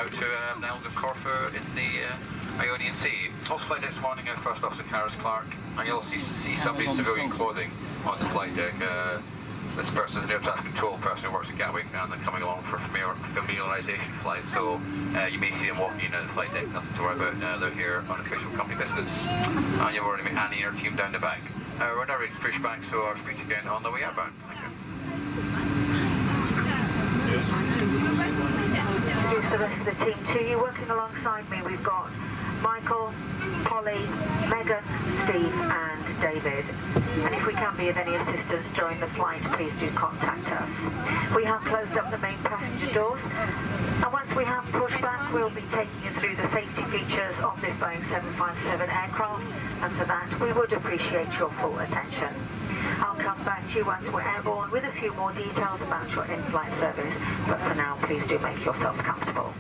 out to the island of Corfu in the Ionian Sea. Also flight deck this morning, First Officer Karis Clark, and you'll also see somebody in civilian clothing on the flight deck. This person is an air traffic control person who works at Gatwick, and they're coming along for a familiarisation flight, so you may see them walking in the flight deck, nothing to worry about. They're here on official company business, and you've already met Annie and her team down the back. We're now ready to push back, so I'll speak again on the way outbound. Thank you. Introduce the rest of the team to you. Working alongside me, we've got Michael, Polly, Megan, Steve and David. And if we can be of any assistance during the flight, please do contact us. We have closed up the main passenger doors, and once we have pushed back, we'll be taking you through the safety features of this Boeing 757 aircraft, and for that we would appreciate your full attention. I'll come back to you once we're airborne with a few more details about your in-flight service, but for now please do make yourselves comfortable.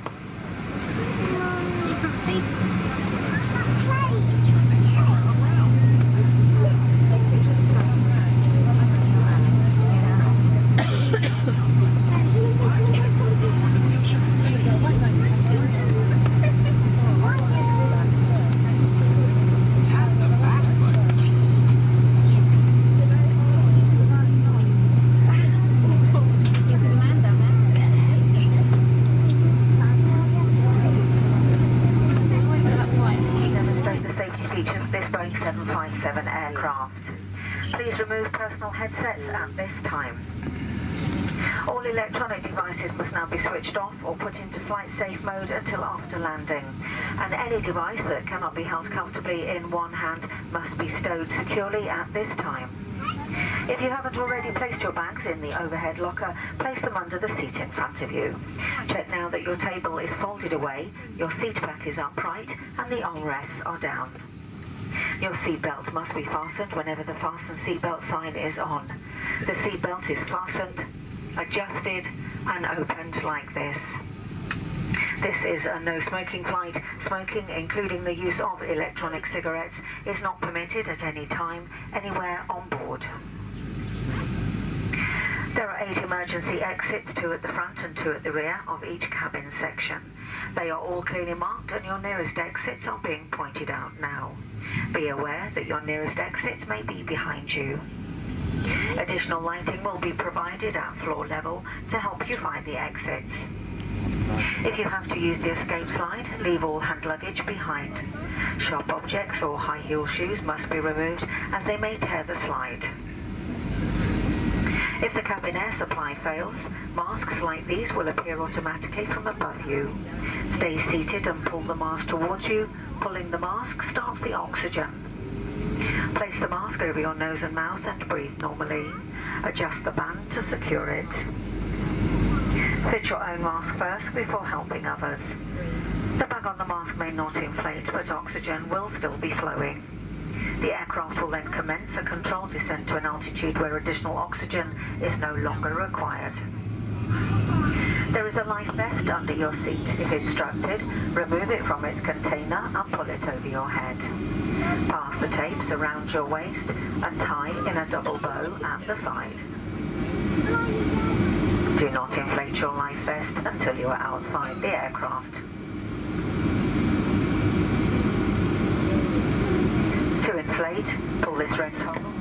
Boeing 757 aircraft. Please remove personal headsets at this time. All electronic devices must now be switched off or put into flight safe mode until after landing, and any device that cannot be held comfortably in one hand must be stowed securely at this time. If you haven't already placed your bags in the overhead locker, place them under the seat in front of you. Check now that your table is folded away, your seat back is upright and the armrests are down. Your seatbelt must be fastened whenever the fasten seatbelt sign is on. The seatbelt is fastened, adjusted and opened like this. This is a no smoking flight. Smoking, including the use of electronic cigarettes, is not permitted at any time, anywhere on board. There are 8 emergency exits, 2 at the front and 2 at the rear of each cabin section. They are all clearly marked and your nearest exits are being pointed out now. Be aware that your nearest exits may be behind you. Additional lighting will be provided at floor level to help you find the exits. If you have to use the escape slide, leave all hand luggage behind. Sharp objects or high heel shoes must be removed as they may tear the slide. If the cabin air supply fails, masks like these will appear automatically from above you. Stay seated and pull the mask towards you. Pulling the mask starts the oxygen. Place the mask over your nose and mouth and breathe normally. Adjust the band to secure it. Fit your own mask first before helping others. The bag on the mask may not inflate, but oxygen will still be flowing. The aircraft will then commence a controlled descent to an altitude where additional oxygen is no longer required. There is a life vest under your seat. If instructed, remove it from its container and pull it over your head. Pass the tapes around your waist and tie in a double bow at the side. Do not inflate your life vest until you are outside the aircraft. To inflate, pull this red toggle.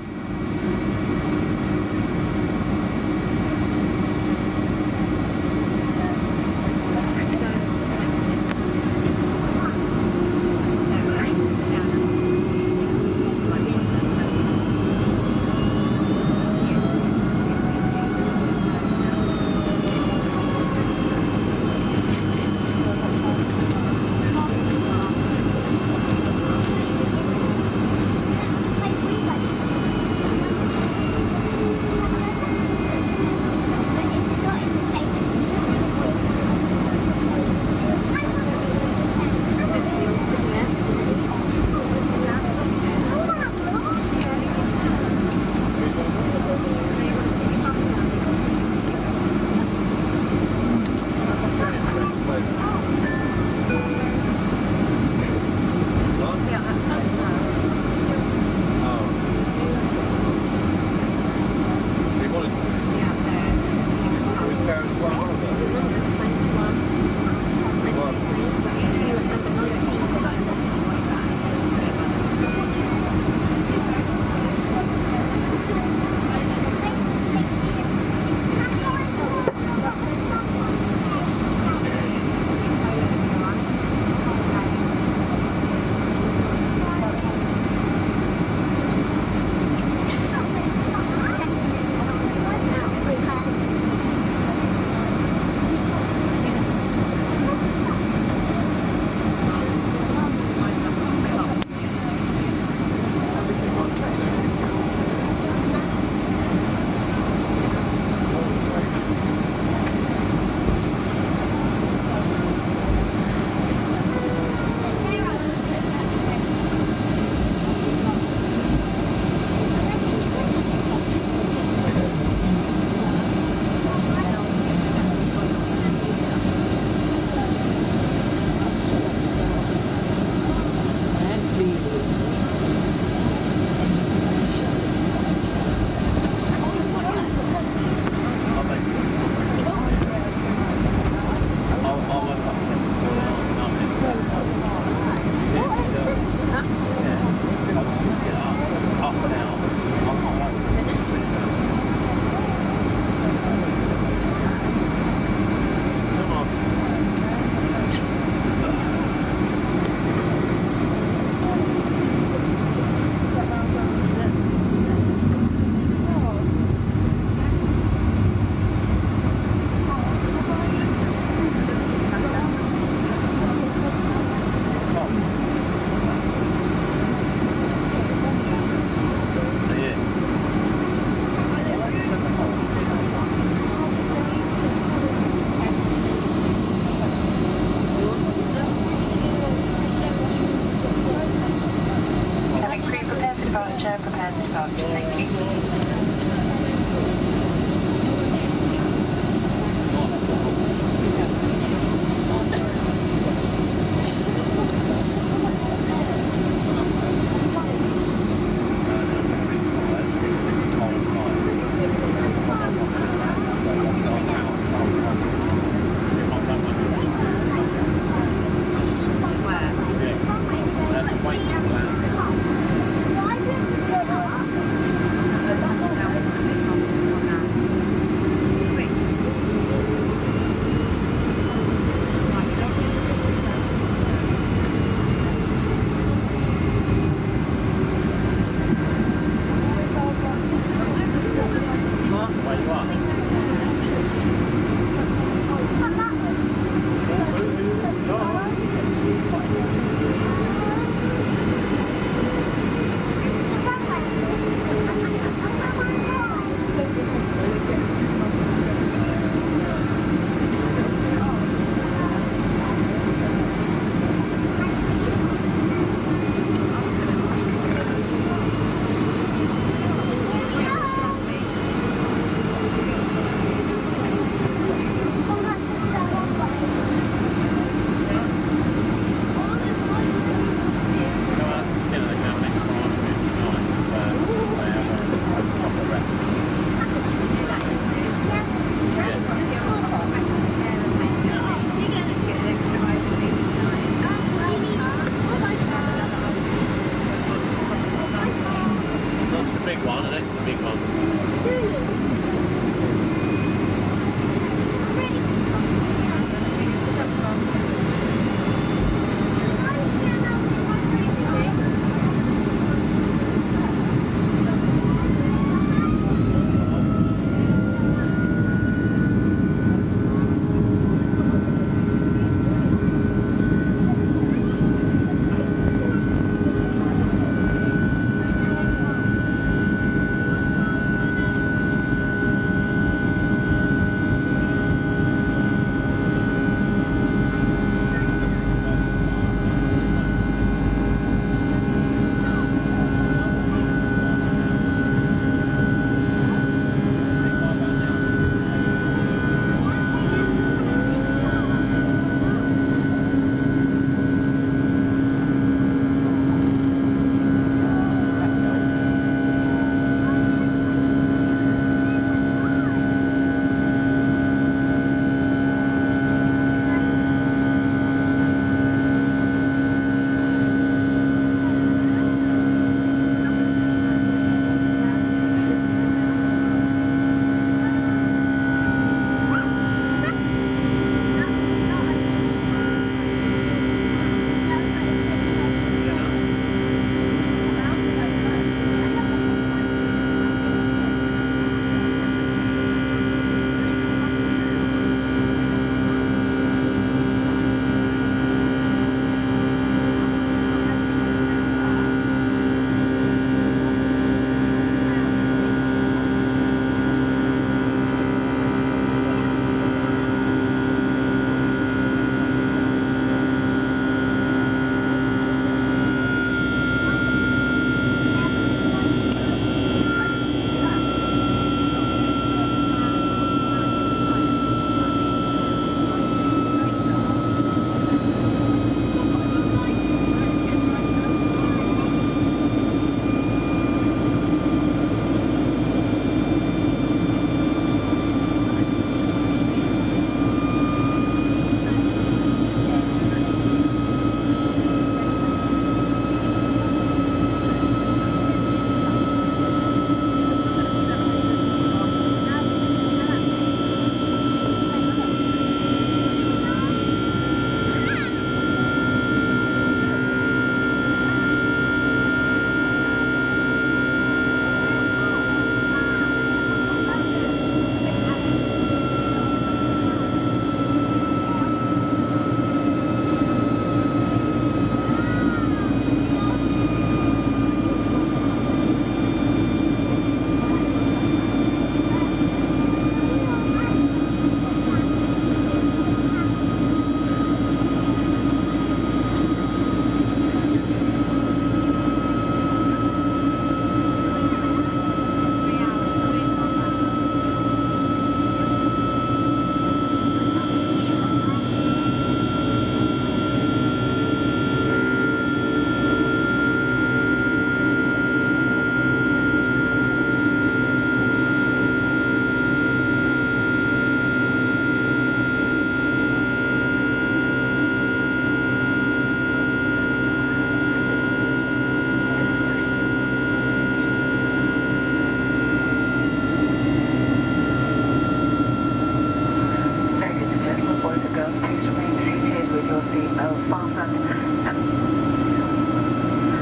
seatbelts fastened.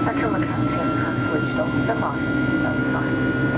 Until the captain has switched off the fasten seatbelt signs.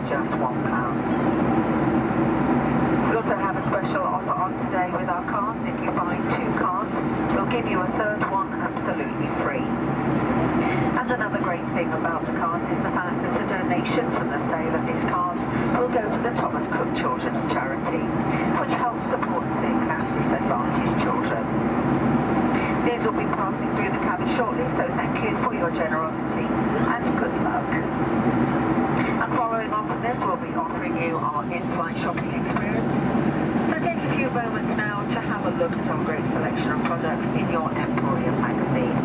just £1. We also have a special offer on today with our cards. If you buy 2 cards, we'll give you a third one absolutely free. And another great thing about the cards is the fact that a donation from the sale of these cards will go to the Thomas Cook Children's Charity, which helps support sick and disadvantaged children. These will be passing through the cabin shortly, so thank you for your generosity and good luck. And following on from this, we'll be offering you our in-flight shopping experience. So take a few moments now to have a look at our great selection of products in your Emporium magazine.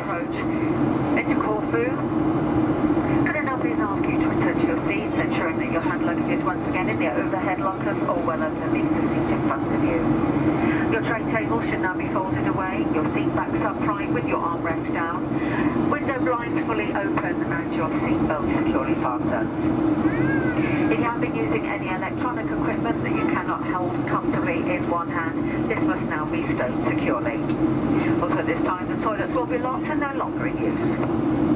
approach into Corfu. Could I now please ask you to return to your seats, ensuring that your hand luggage is once again in the overhead lockers or well underneath the seat in front of you. Your tray table should now be folded away, your seat backs upright with your armrest down, window blinds fully open and your seatbelt securely fastened. If you have been using any electronic equipment that you cannot hold comfortably in one hand, this must now be stowed securely. Also at this time, the toilets will be locked and no longer in use.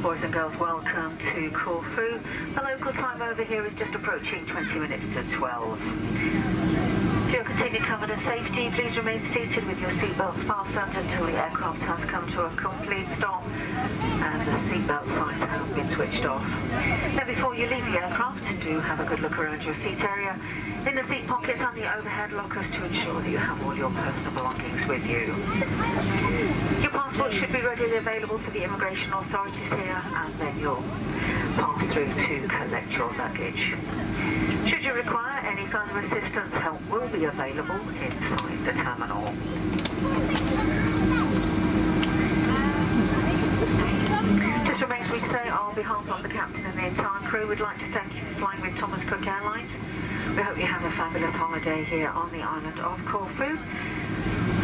Boys and girls, welcome to Corfu. The local time over here is just approaching 20 minutes to 12. For your continued comfort and safety, please remain seated with your seatbelts fastened until the aircraft has come to a complete stop and the seatbelt signs have been switched off. Now before you leave the aircraft, do have a good look around your seat area, in the seat pockets and the overhead lockers to ensure that you have all your personal belongings with you. Your passport should be readily available for the immigration authorities here, and then you'll pass through to collect your luggage. Should you require any further assistance, help will be available inside the terminal. Just remains me to say, on behalf of the captain and the entire crew, we'd like to thank you for flying with Thomas Cook Airlines. We hope you have a fabulous holiday here on the island of Corfu.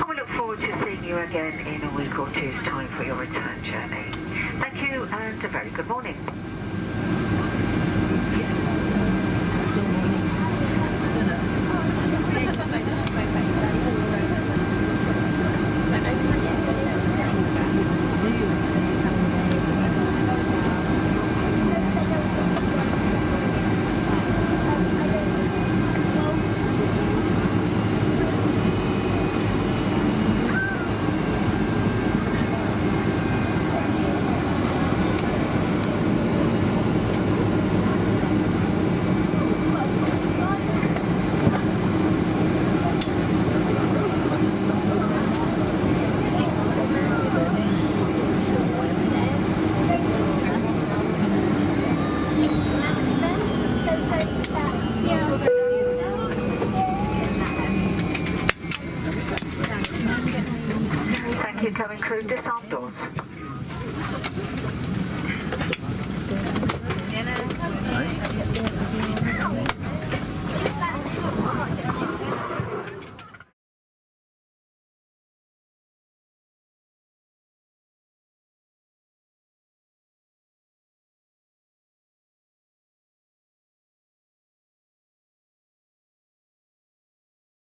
And we look forward to seeing you again in a week or two's time for your return journey. Thank you and a very good morning. Thank you, cabin crew. Disarm doors. Right.